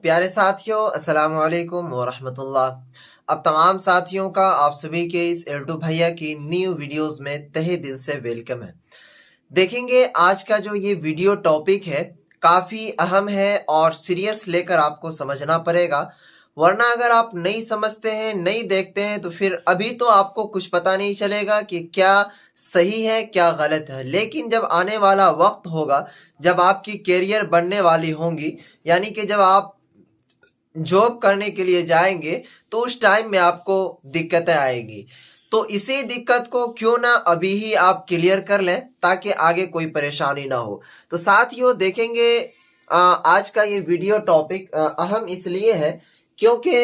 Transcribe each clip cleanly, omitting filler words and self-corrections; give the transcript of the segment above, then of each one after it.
प्यारे साथियों, अस्सलाम वालेकुम व रहमतुल्लाह। अब तमाम साथियों का आप सभी के इस एल्टू भैया की न्यू वीडियोस में तहे दिल से वेलकम है। देखेंगे आज का जो ये वीडियो टॉपिक है काफ़ी अहम है और सीरियस लेकर आपको समझना पड़ेगा, वरना अगर आप नहीं समझते हैं, नहीं देखते हैं तो फिर अभी तो आपको कुछ पता नहीं चलेगा कि क्या सही है क्या गलत है। लेकिन जब आने वाला वक्त होगा, जब आपकी कैरियर बनने वाली होंगी, यानी कि जब आप जॉब करने के लिए जाएंगे तो उस टाइम में आपको दिक्कतें आएंगी। तो इसी दिक्कत को क्यों ना अभी ही आप क्लियर कर लें ताकि आगे कोई परेशानी ना हो। तो साथियों देखेंगे आज का ये वीडियो टॉपिक अहम इसलिए है क्योंकि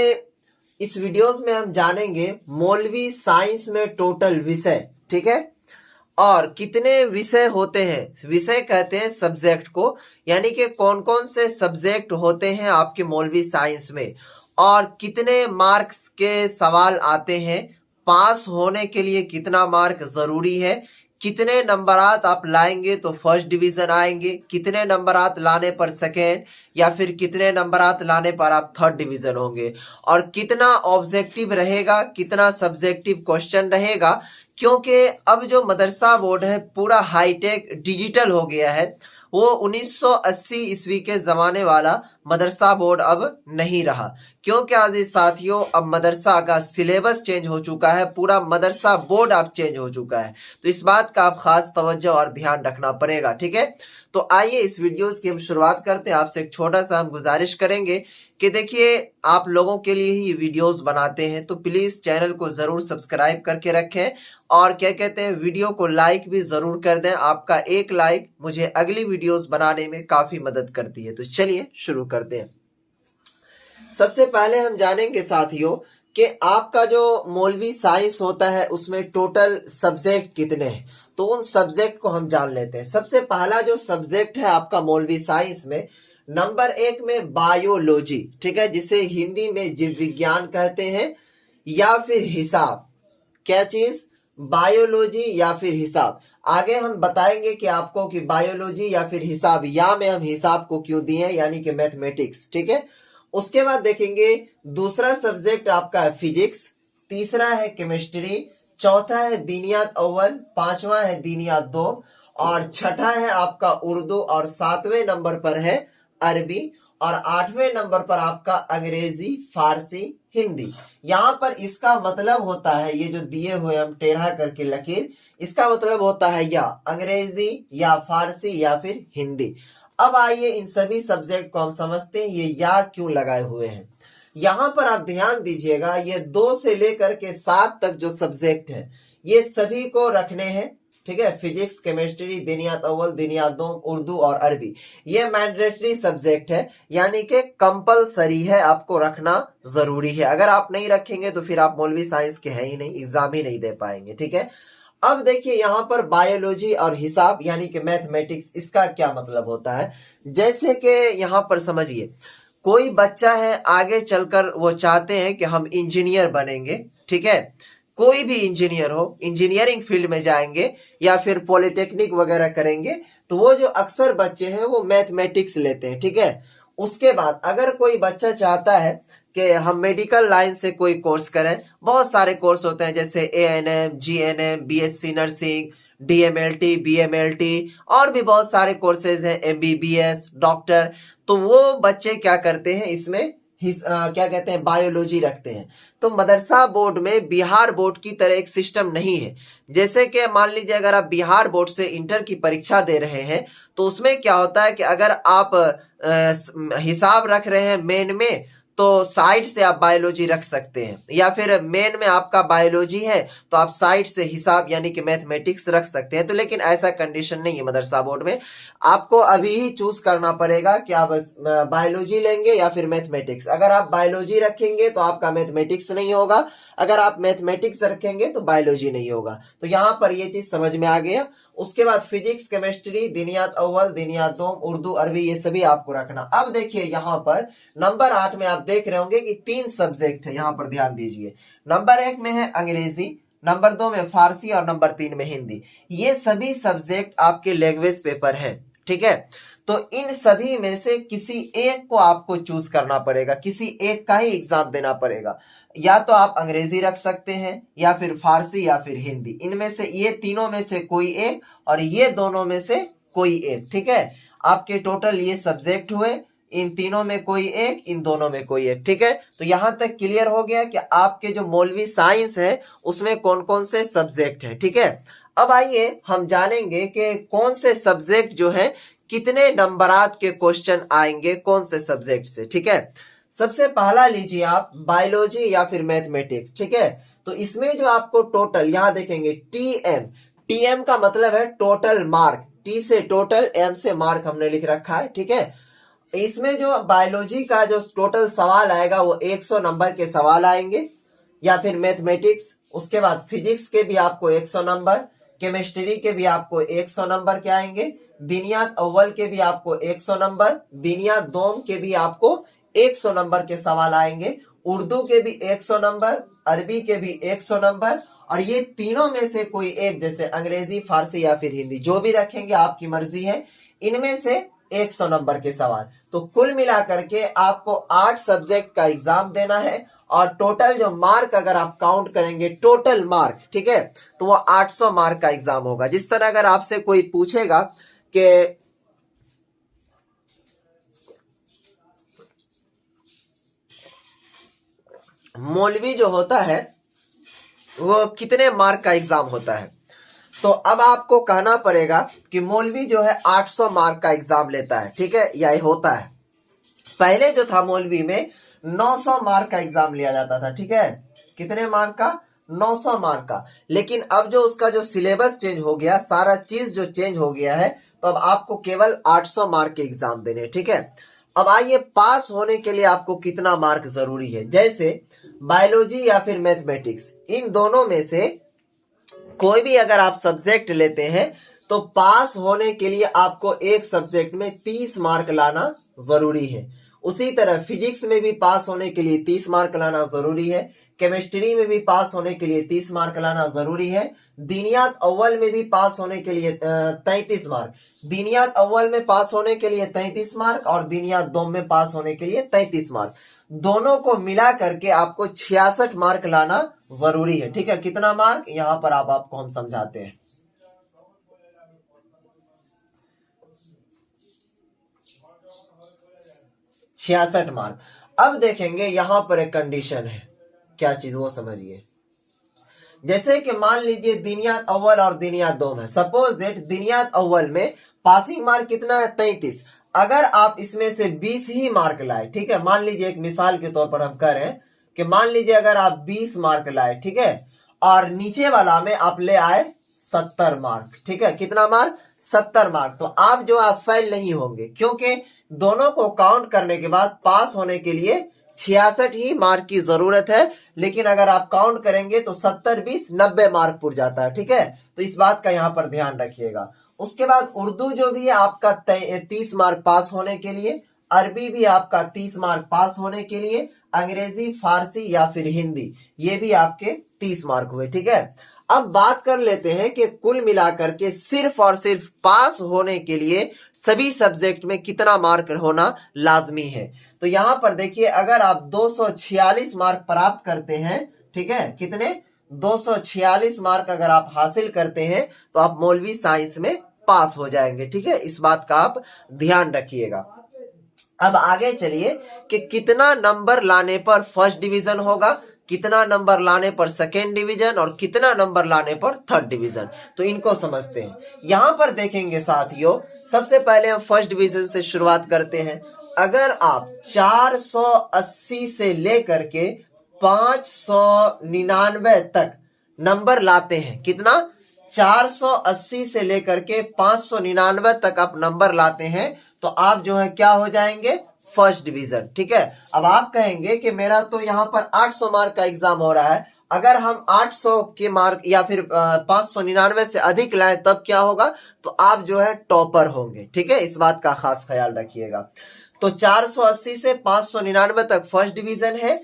इस वीडियोस में हम जानेंगे मौलवी साइंस में टोटल विषय, ठीक है, और कितने विषय होते हैं। विषय कहते हैं सब्जेक्ट को, यानी कि कौन कौन से सब्जेक्ट होते हैं आपके मौलवी साइंस में, और कितने मार्क्स के सवाल आते हैं, पास होने के लिए कितना मार्क जरूरी है, कितने नंबरात आप लाएंगे तो फर्स्ट डिवीजन आएंगे, कितने नंबरात लाने पर सेकेंड, या फिर कितने नंबरात लाने पर आप थर्ड डिवीजन होंगे, और कितना ऑब्जेक्टिव रहेगा, कितना सब्जेक्टिव क्वेश्चन रहेगा। क्योंकि अब जो मदरसा बोर्ड है पूरा हाईटेक डिजिटल हो गया है, वो 1980 ईस्वी के ज़माने वाला मदरसा बोर्ड अब नहीं रहा। क्योंकि अजीज साथियों अब मदरसा का सिलेबस चेंज हो चुका है, पूरा मदरसा बोर्ड अब चेंज हो चुका है। तो इस बात का आप खास तवज्जो और ध्यान रखना पड़ेगा, ठीक है। तो आइए इस वीडियोस की हम शुरुआत करते हैं। आपसे एक छोटा सा हम गुजारिश करेंगे कि देखिए आप लोगों के लिए ही वीडियोस बनाते हैं, तो प्लीज़ चैनल को ज़रूर सब्सक्राइब करके रखें और क्या कहते हैं वीडियो को लाइक भी ज़रूर कर दें। आपका एक लाइक मुझे अगली वीडियोस बनाने में काफ़ी मदद करती है। तो चलिए शुरू करते हैं। सबसे पहले हम जानेंगे साथियों कि आपका जो मौलवी साइंस होता है उसमें टोटल सब्जेक्ट कितने हैं। तो उन सब्जेक्ट को हम जान लेते हैं। सबसे पहला जो सब्जेक्ट है आपका मौलवी साइंस में, नंबर 1 में बायोलॉजी, ठीक है, जिसे हिंदी में जीव विज्ञान कहते हैं, या फिर हिसाब। क्या चीज? बायोलॉजी या फिर हिसाब। आगे हम बताएंगे कि आपको कि बायोलॉजी या फिर हिसाब, या में हम हिसाब को क्यों दिए हैं, यानी कि मैथमेटिक्स, ठीक है। उसके बाद देखेंगे दूसरा सब्जेक्ट आपका है फिजिक्स, तीसरा है केमिस्ट्री, चौथा है दीनियात अव्वल, पांचवा है दीनियात दो, और छठा है आपका उर्दू, और सातवें नंबर पर है अरबी, और आठवें नंबर पर आपका अंग्रेजी, फारसी, हिंदी। यहाँ पर इसका मतलब होता है, ये जो दिए हुए हम टेढ़ा करके लकीर, इसका मतलब होता है या अंग्रेजी या फारसी या फिर हिंदी। अब आइए इन सभी सब्जेक्ट को हम समझते हैं, ये या क्यों लगाए हुए हैं। यहाँ पर आप ध्यान दीजिएगा, ये 2 से लेकर के 7 तक जो सब्जेक्ट है ये सभी को रखने हैं, ठीक है। फिजिक्स, केमिस्ट्री, दीनियात अव्वल, दीनियात दो, उर्दू और अरबी, ये मैंडेटरी सब्जेक्ट है, यानी कि कंपलसरी है, आपको रखना जरूरी है। अगर आप नहीं रखेंगे तो फिर आप मौलवी साइंस के हैं ही नहीं, एग्जाम ही नहीं दे पाएंगे, ठीक है। अब देखिए यहाँ पर बायोलॉजी और हिसाब यानी कि मैथमेटिक्स, इसका क्या मतलब होता है। जैसे कि यहाँ पर समझिए, कोई बच्चा है आगे चलकर वो चाहते हैं कि हम इंजीनियर बनेंगे, ठीक है, कोई भी इंजीनियर हो, इंजीनियरिंग फील्ड में जाएंगे या फिर पॉलिटेक्निक वगैरह करेंगे, तो वो जो अक्सर बच्चे हैं वो मैथमेटिक्स लेते हैं, ठीक है। उसके बाद अगर कोई बच्चा चाहता है कि हम मेडिकल लाइन से कोई कोर्स करें, बहुत सारे कोर्स होते हैं जैसे ANM, GNM, BSc nursing, DMLT, BMLT, और भी बहुत सारे कोर्सेज हैं, MBBS, डॉक्टर। तो वो बच्चे क्या करते हैं, इसमें क्या कहते हैं, बायोलॉजी रखते हैं। तो मदरसा बोर्ड में बिहार बोर्ड की तरह एक सिस्टम नहीं है। जैसे कि मान लीजिए अगर आप बिहार बोर्ड से इंटर की परीक्षा दे रहे हैं तो उसमें क्या होता है कि अगर आप हिसाब रख रहे हैं मेन में, तो साइड से आप बायोलॉजी रख सकते हैं, या फिर मेन में आपका बायोलॉजी है तो आप साइड से हिसाब यानी कि मैथमेटिक्स रख सकते हैं। तो लेकिन ऐसा कंडीशन नहीं है मदरसा बोर्ड में, आपको अभी ही चूज करना पड़ेगा कि आप बायोलॉजी लेंगे या फिर मैथमेटिक्स। अगर आप बायोलॉजी रखेंगे तो आपका मैथमेटिक्स नहीं होगा, अगर आप मैथमेटिक्स रखेंगे तो बायोलॉजी नहीं होगा। तो यहाँ पर ये चीज समझ में आ गया। उसके बाद फिजिक्स, केमिस्ट्री, दीनियात अव्वल, दीनियात दो, उर्दू, अरबी, ये सभी आपको रखना। अब देखिए यहाँ पर नंबर 8 में आप देख रहे होंगे कि 3 सब्जेक्ट है, यहाँ पर ध्यान दीजिए। नंबर 1 में है अंग्रेजी, नंबर 2 में फारसी, और नंबर 3 में हिंदी। ये सभी सब्जेक्ट आपके लैंग्वेज पेपर है, ठीक है। तो इन सभी में से किसी एक को आपको चूज करना पड़ेगा, किसी एक का ही एग्जाम देना पड़ेगा। या तो आप अंग्रेजी रख सकते हैं, या फिर फारसी, या फिर हिंदी। इनमें से ये तीनों में से कोई एक, और ये दोनों में से कोई एक। ठीक है, आपके टोटल ये सब्जेक्ट हुए, इन तीनों में कोई एक, इन दोनों में कोई एक। ठीक है, तो यहां तक क्लियर हो गया कि आपके जो मौलवी साइंस है उसमें कौन कौन से सब्जेक्ट है। ठीक है, अब आइए हम जानेंगे कि कौन से सब्जेक्ट जो है कितने नंबरात के क्वेश्चन आएंगे कौन से सब्जेक्ट से। ठीक है, सबसे पहला लीजिए आप बायोलॉजी या फिर मैथमेटिक्स। ठीक है, तो इसमें जो आपको टोटल यहां देखेंगे टीएम, टीएम का मतलब है टोटल मार्क, टी से टोटल, एम से मार्क हमने लिख रखा है। ठीक है, इसमें जो बायोलॉजी का जो टोटल सवाल आएगा वो 100 नंबर के सवाल आएंगे, या फिर मैथमेटिक्स, उसके बाद फिजिक्स के भी आपको 100 नंबर, केमिस्ट्री के भी आपको 100 नंबर के आएंगे, दिनियात अव्वल के भी आपको 100 नंबर, दिनियात दोम के भी आपको 100 नंबर के सवाल आएंगे, उर्दू के भी 100 नंबर, अरबी के भी 100 नंबर, और ये तीनों में से कोई एक, जैसे अंग्रेजी, फारसी या फिर हिंदी, जो भी रखेंगे आपकी मर्जी है, इनमें से 100 नंबर के सवाल। तो कुल मिलाकर के आपको 8 सब्जेक्ट का एग्जाम देना है, और टोटल जो मार्क अगर आप काउंट करेंगे, टोटल मार्क, ठीक है, तो वो 800 मार्क का एग्जाम होगा। जिस तरह अगर आपसे कोई पूछेगा कि मौलवी जो होता है वो कितने मार्क का एग्जाम होता है, तो अब आपको कहना पड़ेगा कि मौलवी जो है 800 मार्क का एग्जाम लेता है। ठीक है, या होता है। पहले जो था मौलवी में 900 मार्क का एग्जाम लिया जाता था। ठीक है, कितने मार्क का? 900 मार्क का। लेकिन अब जो उसका जो सिलेबस चेंज हो गया, सारा चीज जो चेंज हो गया है, तो अब आपको केवल 800 मार्क के एग्जाम देने। ठीक है, अब आइए पास होने के लिए आपको कितना मार्क जरूरी है। जैसे बायोलॉजी या फिर मैथमेटिक्स, इन दोनों में से कोई भी अगर आप सब्जेक्ट लेते हैं तो पास होने के लिए आपको एक सब्जेक्ट में 30 मार्क लाना जरूरी है। उसी तरह फिजिक्स में भी पास होने के लिए 30 मार्क लाना जरूरी है, केमिस्ट्री में भी पास होने के लिए 30 मार्क लाना जरूरी है, दीनियात अव्वल में भी पास होने के लिए 33 मार्क, दीनियात अव्वल में पास होने के लिए 33 मार्क, और दीनियात दोम में पास होने के लिए 33 मार्क। दोनों को मिला करके आपको 66 मार्क लाना जरूरी है। ठीक है, कितना मार्क यहां पर आपको हम समझाते हैं। 66 मार्क। अब देखेंगे यहां पर एक कंडीशन है, क्या चीज वो समझिए। जैसे कि मान लीजिए दिनियात अव्वल और दिनियात दोम है। सपोज दैट दिनियात अव्वल में पासिंग मार्क कितना है? 33। अगर आप इसमें से 20 ही मार्क लाए, ठीक है, मान लीजिए एक मिसाल के तौर पर हम कह रहे हैं कि मान लीजिए अगर आप 20 मार्क लाए, ठीक है, और नीचे वाला में आप ले आए 70 मार्क, ठीक है, कितना मार्क? 70 मार्क। तो आप जो आप फेल नहीं होंगे, क्योंकि दोनों को काउंट करने के बाद पास होने के लिए 66 ही मार्क की जरूरत है। लेकिन अगर आप काउंट करेंगे तो 70 20 90 मार्क पुर जाता है। ठीक है, तो इस बात का यहां पर ध्यान रखिएगा। उसके बाद उर्दू जो भी है आपका 30 मार्क पास होने के लिए, अरबी भी आपका 30 मार्क पास होने के लिए, अंग्रेजी, फारसी या फिर हिंदी, ये भी आपके 30 मार्क हुए। ठीक है, अब बात कर लेते हैं कि कुल मिलाकर के सिर्फ और सिर्फ पास होने के लिए सभी सब्जेक्ट में कितना मार्क होना लाजमी है। तो यहां पर देखिए, अगर आप 246 मार्क प्राप्त करते हैं, ठीक है, कितने? 246 मार्क अगर आप हासिल करते हैं तो आप मौलवी साइंस में पास हो जाएंगे। ठीक है, इस बात का आप ध्यान रखिएगा। अब आगे चलिए कि कितना नंबर लाने पर फर्स्ट डिवीजन होगा, कितना नंबर लाने पर सेकेंड डिवीजन, और कितना नंबर लाने पर थर्ड डिवीजन। तो इनको समझते हैं। यहां पर देखेंगे साथियों, सबसे पहले हम फर्स्ट डिवीजन से शुरुआत करते हैं। अगर आप 480 से लेकर के 599 तक नंबर लाते हैं, कितना? 480 से लेकर के 599 तक आप नंबर लाते हैं, तो आप जो है क्या हो जाएंगे? First division. ठीक है, अब आप कहेंगे कि मेरा तो यहां पर 800 मार्क का एग्जाम हो रहा है, अगर हम 800 के मार्क या फिर 599 से अधिक लाए तब क्या होगा? तो आप जो है टॉपर होंगे। ठीक है, इस बात का खास ख्याल रखिएगा। तो 480 से 599 तक फर्स्ट डिवीजन है।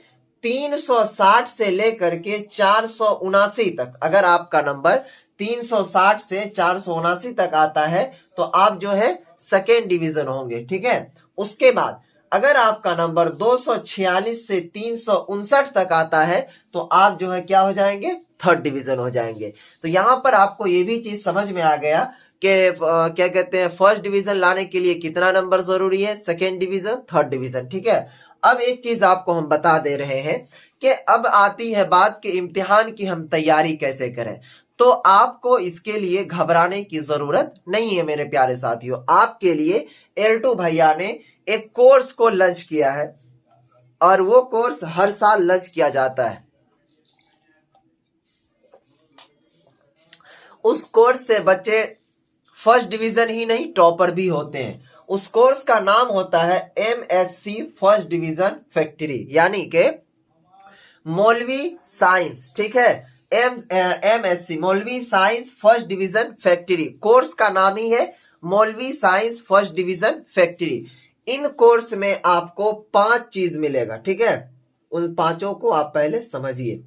360 से लेकर के 479 तक अगर आपका नंबर 360 से 479 तक आता है तो आप जो है सेकेंड डिवीजन होंगे, ठीक है। उसके बाद अगर आपका नंबर 246 से 359 तक आता है तो आप जो है क्या हो जाएंगे, थर्ड डिवीजन हो जाएंगे। तो यहां पर आपको ये भी चीज समझ में आ गया कि क्या कहते हैं, फर्स्ट डिवीजन लाने के लिए कितना नंबर जरूरी है, सेकेंड डिवीजन, थर्ड डिवीजन, ठीक है। अब एक चीज आपको हम बता दे रहे हैं कि अब आती है बात कि इम्तिहान की हम तैयारी कैसे करें। तो आपको इसके लिए घबराने की जरूरत नहीं है मेरे प्यारे साथियों। आपके लिए L2 भैया ने एक कोर्स को लॉन्च किया है और वो कोर्स हर साल लॉन्च किया जाता है। उस कोर्स से बच्चे फर्स्ट डिवीजन ही नहीं टॉपर भी होते हैं। उस कोर्स का नाम होता है MSc फर्स्ट डिवीजन फैक्ट्री, यानी कि मौलवी साइंस, ठीक है। MSc मौलवी science first division factory, course का नाम ही है मौलवी साइंस फर्स्ट डिवीजन फैक्ट्री। इन कोर्स में आपको 5 चीज मिलेगा, ठीक है। उन पांचों को आप पहले समझिए।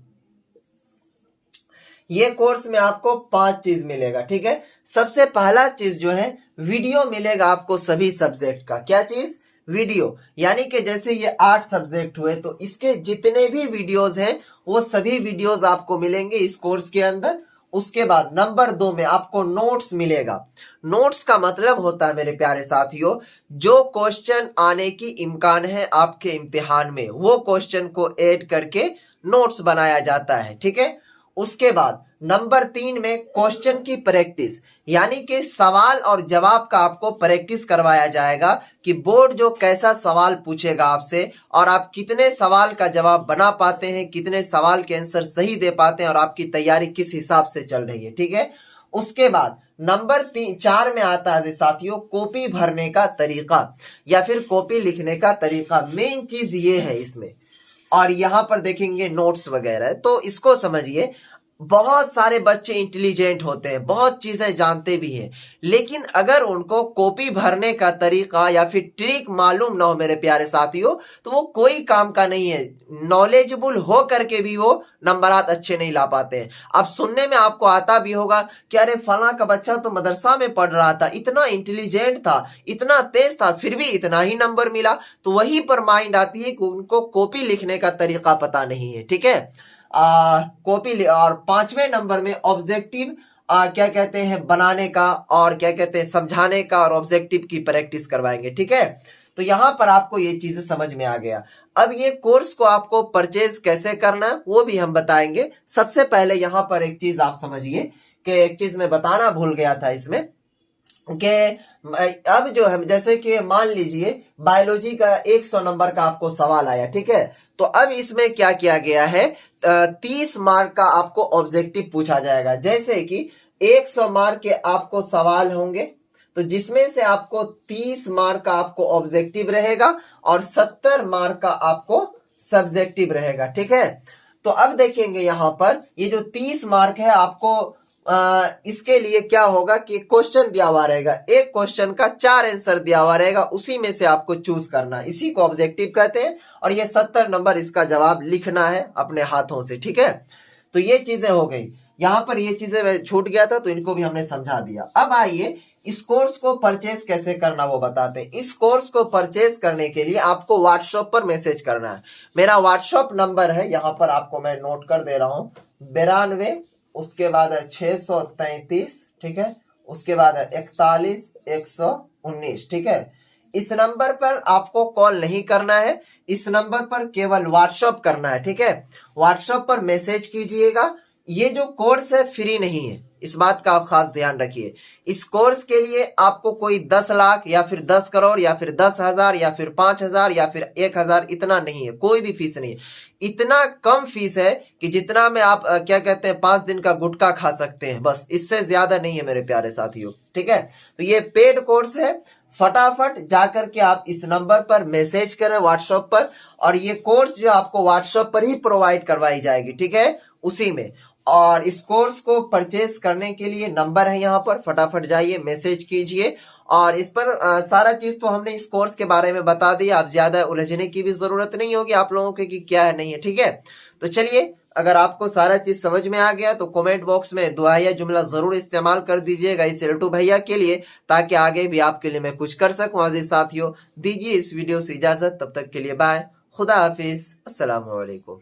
ये कोर्स में आपको 5 चीज मिलेगा, ठीक है। सबसे पहला चीज जो है, वीडियो मिलेगा आपको सभी सब्जेक्ट का। क्या चीज, वीडियो, यानी कि जैसे ये 8 सब्जेक्ट हुए तो इसके जितने भी वीडियोस हैं वो सभी वीडियोस आपको मिलेंगे इस कोर्स के अंदर। उसके बाद नंबर 2 में आपको नोट्स मिलेगा। नोट्स का मतलब होता है मेरे प्यारे साथियों, जो क्वेश्चन आने की इम्कान है आपके इम्तिहान में वो क्वेश्चन को ऐड करके नोट्स बनाया जाता है, ठीक है। उसके बाद नंबर 3 में क्वेश्चन की प्रैक्टिस, यानी कि सवाल और जवाब का आपको प्रैक्टिस करवाया जाएगा कि बोर्ड जो कैसा सवाल पूछेगा आपसे और आप कितने सवाल का जवाब बना पाते हैं, कितने सवाल के आंसर सही दे पाते हैं और आपकी तैयारी किस हिसाब से चल रही है, ठीक है। उसके बाद नंबर 4 में आता है साथियों कॉपी भरने का तरीका या फिर कॉपी लिखने का तरीका। मेन चीज ये है इसमें, और यहां पर देखेंगे नोट्स वगैरह। तो इसको समझिए, बहुत सारे बच्चे इंटेलिजेंट होते हैं, बहुत चीजें जानते भी हैं, लेकिन अगर उनको कॉपी भरने का तरीका या फिर ट्रिक मालूम ना हो मेरे प्यारे साथियों तो वो कोई काम का नहीं है। नॉलेजेबल हो करके भी वो नंबरात अच्छे नहीं ला पाते हैं। अब सुनने में आपको आता भी होगा कि अरे फला का बच्चा तो मदरसा में पढ़ रहा था, इतना इंटेलिजेंट था, इतना तेज था, फिर भी इतना ही नंबर मिला। तो वहीं पर माइंड आती है कि उनको कॉपी लिखने का तरीका पता नहीं है, ठीक है। कॉपी। और 5वें नंबर में ऑब्जेक्टिव क्या कहते हैं बनाने का और क्या कहते हैं समझाने का और ऑब्जेक्टिव की प्रैक्टिस करवाएंगे, ठीक है। तो यहां पर आपको ये चीजें समझ में आ गया। अब ये कोर्स को आपको परचेज कैसे करना है वो भी हम बताएंगे। सबसे पहले यहां पर एक चीज आप समझिए कि एक चीज मैं बताना भूल गया था इसमें कि अब जो है जैसे कि मान लीजिए बायोलॉजी का 100 नंबर का आपको सवाल आया, ठीक है। तो अब इसमें क्या किया गया है, 30 मार्क का आपको ऑब्जेक्टिव पूछा जाएगा। जैसे कि 100 मार्क के आपको सवाल होंगे तो जिसमें से आपको 30 मार्क का आपको ऑब्जेक्टिव रहेगा और 70 मार्क का आपको सब्जेक्टिव रहेगा, ठीक है। तो अब देखेंगे यहां पर ये जो 30 मार्क है आपको इसके लिए क्या होगा कि क्वेश्चन दिया हुआ रहेगा, एक क्वेश्चन का 4 आंसर दिया हुआ रहेगा, उसी में से आपको चूज करना, इसी को ऑब्जेक्टिव कहते हैं। और ये 70 नंबर इसका जवाब लिखना है अपने हाथों से, ठीक है। तो ये चीजें हो गई। यहां पर ये चीजें छूट गया था तो इनको भी हमने समझा दिया। अब आइए इस कोर्स को परचेज कैसे करना वो बताते हैं। इस कोर्स को परचेज करने के लिए आपको व्हाट्सएप पर मैसेज करना है। मेरा व्हाट्सएप नंबर है, यहां पर आपको मैं नोट कर दे रहा हूं, 92, उसके बाद है 633, ठीक है। उसके बाद है 41 119, ठीक है। इस नंबर पर आपको कॉल नहीं करना है, इस नंबर पर केवल व्हाट्सएप करना है, ठीक है। व्हाट्सएप पर मैसेज कीजिएगा। ये जो कोर्स है फ्री नहीं है, इस बात का आप खास ध्यान रखिए। इस कोर्स के लिए आपको कोई 10 लाख या फिर 10 करोड़ या फिर 10,000 या फिर 5,000 या फिर 1,000 इतना नहीं है, कोई भी फीस नहीं है। इतना कम फीस है कि जितना में आप क्या कहते हैं 5 दिन का गुटखा खा सकते हैं, बस इससे ज्यादा नहीं है मेरे प्यारे साथियों, ठीक है। तो ये पेड कोर्स है, फटाफट जाकर के आप इस नंबर पर मैसेज करें व्हाट्सएप पर, और ये कोर्स जो आपको व्हाट्सएप पर ही प्रोवाइड करवाई जाएगी, ठीक है, उसी में। और इस कोर्स को परचेस करने के लिए नंबर है यहाँ पर, फटाफट जाइए मैसेज कीजिए। और इस पर सारा चीज तो हमने इस कोर्स के बारे में बता दिया, आप ज्यादा उलझने की भी जरूरत नहीं होगी आप लोगों के कि क्या है नहीं है, ठीक है। तो चलिए अगर आपको सारा चीज समझ में आ गया तो कमेंट बॉक्स में दुआया जुमला जरूर इस्तेमाल कर दीजिएगा इस एल्टू भैया के लिए, ताकि आगे भी आपके लिए मैं कुछ कर सकूं। अजीज साथियों, दीजिए इस वीडियो से इजाजत, तब तक के लिए बाय, खुदा हाफिज, अस्सलाम वालेकुम।